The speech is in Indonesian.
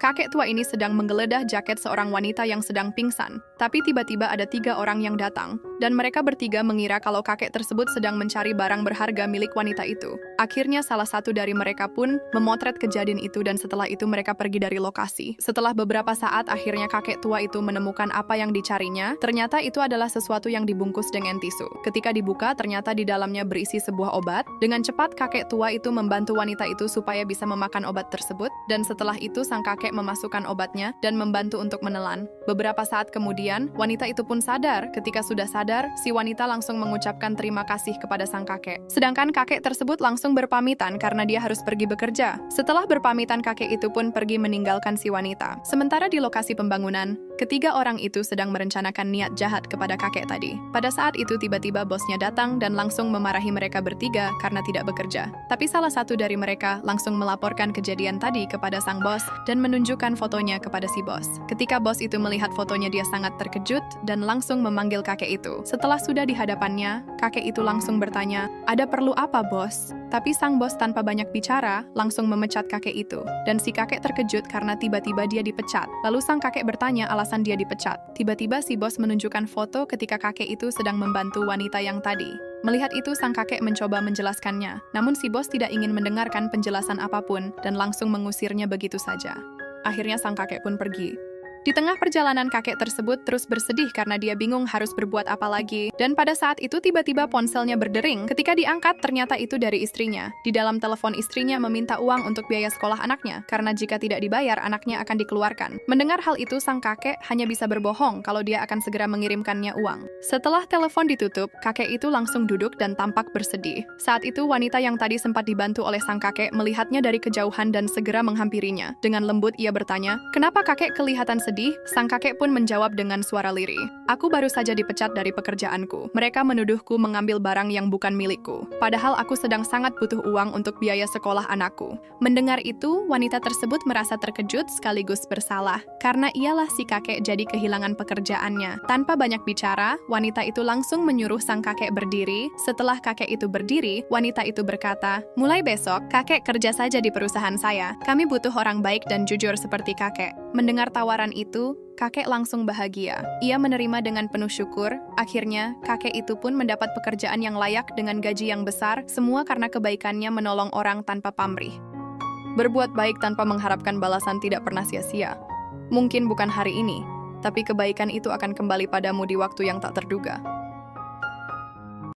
Kakek tua ini sedang menggeledah jaket seorang wanita yang sedang pingsan. Tapi tiba-tiba ada 3 orang yang datang. Dan mereka bertiga mengira kalau kakek tersebut sedang mencari barang berharga milik wanita itu. Akhirnya salah satu dari mereka pun memotret kejadian itu dan setelah itu mereka pergi dari lokasi. Setelah beberapa saat akhirnya kakek tua itu menemukan apa yang dicarinya. Ternyata itu adalah sesuatu yang dibungkus dengan tisu. Ketika dibuka ternyata di dalamnya berisi sebuah obat. Dengan cepat kakek tua itu membantu wanita itu supaya bisa memakan obat tersebut. Dan setelah itu sang kakek memasukkan obatnya dan membantu untuk menelan. Beberapa saat kemudian, wanita itu pun sadar. Ketika sudah sadar, si wanita langsung mengucapkan terima kasih kepada sang kakek. Sedangkan kakek tersebut langsung berpamitan karena dia harus pergi bekerja. Setelah berpamitan, kakek itu pun pergi meninggalkan si wanita. Sementara di lokasi pembangunan, ketiga orang itu sedang merencanakan niat jahat kepada kakek tadi. Pada saat itu tiba-tiba bosnya datang dan langsung memarahi mereka bertiga karena tidak bekerja. Tapi salah satu dari mereka langsung melaporkan kejadian tadi kepada sang bos dan menunjukkan fotonya kepada si bos. Ketika bos itu melihat fotonya, dia sangat terkejut dan langsung memanggil kakek itu. Setelah sudah di hadapannya, kakek itu langsung bertanya, "Ada perlu apa, bos?" Tapi sang bos tanpa banyak bicara, langsung memecat kakek itu. Dan si kakek terkejut karena tiba-tiba dia dipecat. Lalu sang kakek bertanya alasan dia dipecat. Tiba-tiba si bos menunjukkan foto ketika kakek itu sedang membantu wanita yang tadi. Melihat itu, sang kakek mencoba menjelaskannya. Namun si bos tidak ingin mendengarkan penjelasan apapun dan langsung mengusirnya begitu saja. Akhirnya sang kakek pun pergi. Di tengah perjalanan, kakek tersebut terus bersedih karena dia bingung harus berbuat apa lagi. Dan pada saat itu tiba-tiba ponselnya berdering. Ketika diangkat, ternyata itu dari istrinya. Di dalam telepon istrinya meminta uang untuk biaya sekolah anaknya, karena jika tidak dibayar, anaknya akan dikeluarkan. Mendengar hal itu, sang kakek hanya bisa berbohong kalau dia akan segera mengirimkannya uang. Setelah telepon ditutup, kakek itu langsung duduk dan tampak bersedih. Saat itu wanita yang tadi sempat dibantu oleh sang kakek melihatnya dari kejauhan dan segera menghampirinya. Dengan lembut ia bertanya, "Kenapa kakek kelihatan sedih?" Sang kakek pun menjawab dengan suara lirih, "Aku baru saja dipecat dari pekerjaanku. Mereka menuduhku mengambil barang yang bukan milikku. Padahal aku sedang sangat butuh uang untuk biaya sekolah anakku." Mendengar itu, wanita tersebut merasa terkejut sekaligus bersalah. Karena ialah si kakek jadi kehilangan pekerjaannya. Tanpa banyak bicara, wanita itu langsung menyuruh sang kakek berdiri. Setelah kakek itu berdiri, wanita itu berkata, "Mulai besok, kakek kerja saja di perusahaan saya. Kami butuh orang baik dan jujur seperti kakek." Mendengar tawaran itu, kakek langsung bahagia. Ia menerima dengan penuh syukur. Akhirnya, kakek itu pun mendapat pekerjaan yang layak dengan gaji yang besar, semua karena kebaikannya menolong orang tanpa pamrih. Berbuat baik tanpa mengharapkan balasan tidak pernah sia-sia. Mungkin bukan hari ini, tapi kebaikan itu akan kembali padamu di waktu yang tak terduga.